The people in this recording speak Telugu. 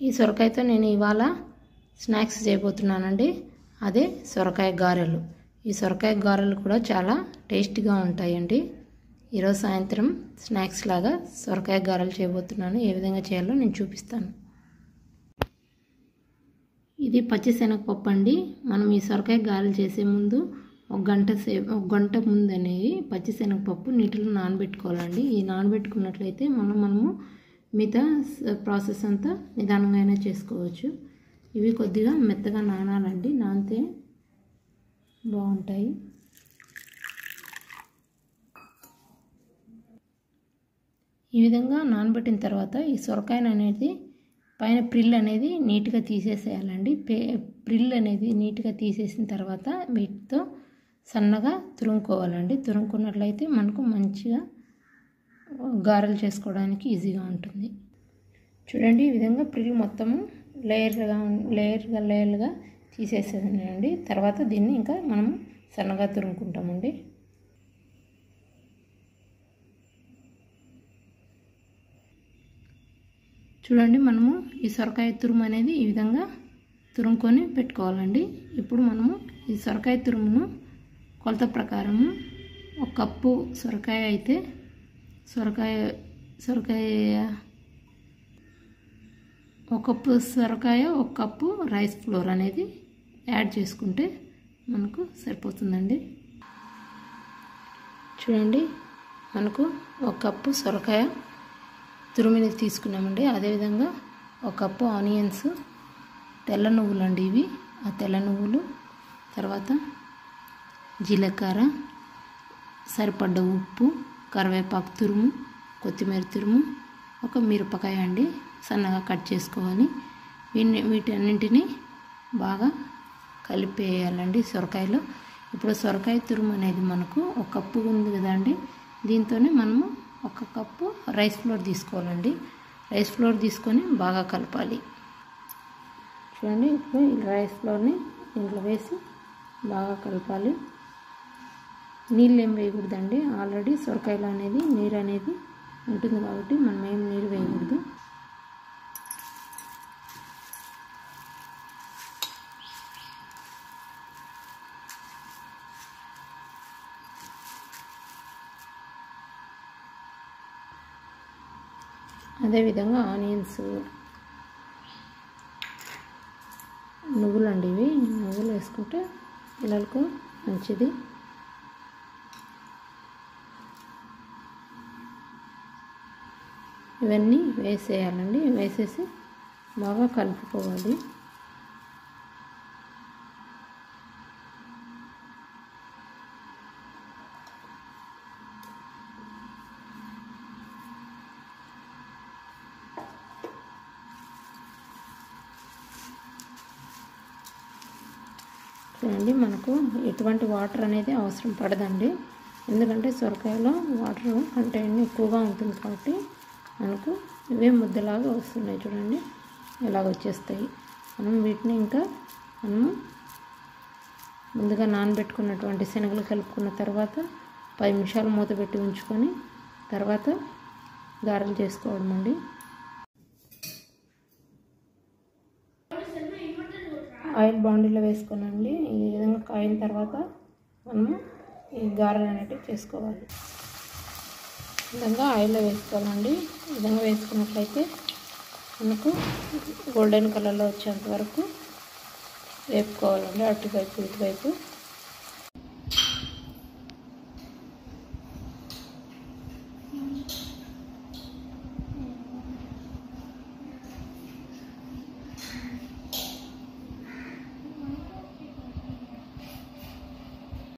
ఈ సొరకాయతో నేను ఇవాళ స్నాక్స్ చేయబోతున్నానండి. అదే సొరకాయ గారెలు. ఈ సొరకాయ గారెలు కూడా చాలా టేస్టీగా ఉంటాయండి. ఈరోజు సాయంత్రం స్నాక్స్ లాగా సొరకాయ గారెలు చేయబోతున్నాను. ఏ విధంగా చేయాలో నేను చూపిస్తాను. ఇది పచ్చిశనగపప్పు అండి. మనం ఈ సొరకాయ గారెలు చేసే ముందు ఒక గంట ముందు అనేది పచ్చిశనగపప్పు నీటిలో నానబెట్టుకోవాలండి. ఈ నానబెట్టుకున్నట్లయితే మనము మిగతా ప్రాసెస్ అంతా నిదానంగా చేసుకోవచ్చు. ఇవి కొద్దిగా మెత్తగా నానాలండి. నానితే బాగుంటాయి. ఈ విధంగా నానబెట్టిన తర్వాత ఈ సొరకాయను అనేది పైన ప్రిల్ అనేది నీట్గా తీసేసేయాలండి. ప్రిల్ అనేది నీట్గా తీసేసిన తర్వాత వీటితో సన్నగా తురుముకోవాలండి. తురుముకున్నట్లయితే మనకు మంచిగా గారెలు చేసుకోవడానికి ఈజీగా ఉంటుంది. చూడండి, ఈ విధంగా ప్రిల్ మొత్తము లేయర్గా తీసేసేదండి. తర్వాత దీన్ని ఇంకా మనము సన్నగా తురుముకుంటామండి. చూడండి, మనము ఈ సొరకాయ తురుము అనేది ఈ విధంగా తురుముకొని పెట్టుకోవాలండి. ఇప్పుడు మనము ఈ సొరకాయ తురుమును కొలత ప్రకారము ఒక కప్పు సొరకాయ అయితే ఒక కప్పు సొరకాయ ఒక కప్పు రైస్ ఫ్లోర్ అనేది యాడ్ చేసుకుంటే మనకు సరిపోతుందండి. చూడండి, మనకు ఒక కప్పు సొరకాయ తురుమిని తీసుకున్నామండి. అదేవిధంగా ఒక కప్పు ఆనియన్స్, తెల్ల నువ్వులు అండి ఇవి. ఆ తెల్ల నువ్వులు, తర్వాత జీలకర్ర, సరిపడ్డ ఉప్పు, కరివేపాకు తురుము, కొత్తిమీర తురుము, ఒక మిరపకాయ అండి సన్నగా కట్ చేసుకోవాలి. వీటన్నింటినీ బాగా కలిపేయాలండి సొరకాయలో. ఇప్పుడు సొరకాయ తురుము అనేది మనకు ఒక కప్పు ఉంది కదండి. దీంతోనే మనము ఒక కప్పు రైస్ ఫ్లోర్ తీసుకోవాలండి. రైస్ ఫ్లోర్ తీసుకొని బాగా కలపాలి. చూడండి, ఇప్పుడు ఈ రైస్ ఫ్లోర్ని దీంట్లో వేసి బాగా కలపాలి. నీళ్ళు ఏం వేయకూడదండి. ఆల్రెడీ సొరకాయలో అనేది నీరు అనేది ఉంటుంది కాబట్టి మనం ఏం నీరు వేయకూడదు. అదేవిధంగా ఆనియన్స్, నువ్వులు అండి ఇవి. నువ్వులు వేసుకుంటే పిల్లలకు మంచిది. ఇవన్నీ వేసేయాలండి. వేసేసి బాగా కలుపుకోవాలి. చూడండి, మనకు ఎటువంటి వాటర్ అనేది అవసరం పడదండి. ఎందుకంటే సొరకాయలో వాటర్ కంటెంట్ ఎక్కువగా ఉంటుంది కాబట్టి మనకు ఇవే ముద్దలాగా వస్తున్నాయి. చూడండి, ఇలాగ వచ్చేస్తాయి. మనం వీటిని ఇంకా మనము ముందుగా నానబెట్టుకున్నటువంటి శనగలు కలుపుకున్న తర్వాత 10 నిమిషాలు మూత పెట్టి ఉంచుకొని తర్వాత గారెలు చేసుకోవడం అండి. ఆయిల్ బాండీలో వేసుకోనండి. ఈ విధంగా కాయిన తర్వాత మనము ఈ గారెలు అనేటివి చేసుకోవాలి. ఈ విధంగా ఆయిల్లో వేసుకోవాలండి. ఈ విధంగా వేసుకున్నట్లయితే మనకు గోల్డెన్ కలర్లో వచ్చేంత వరకు వేపుకోవాలండి. అటువైపు ఇటువైపు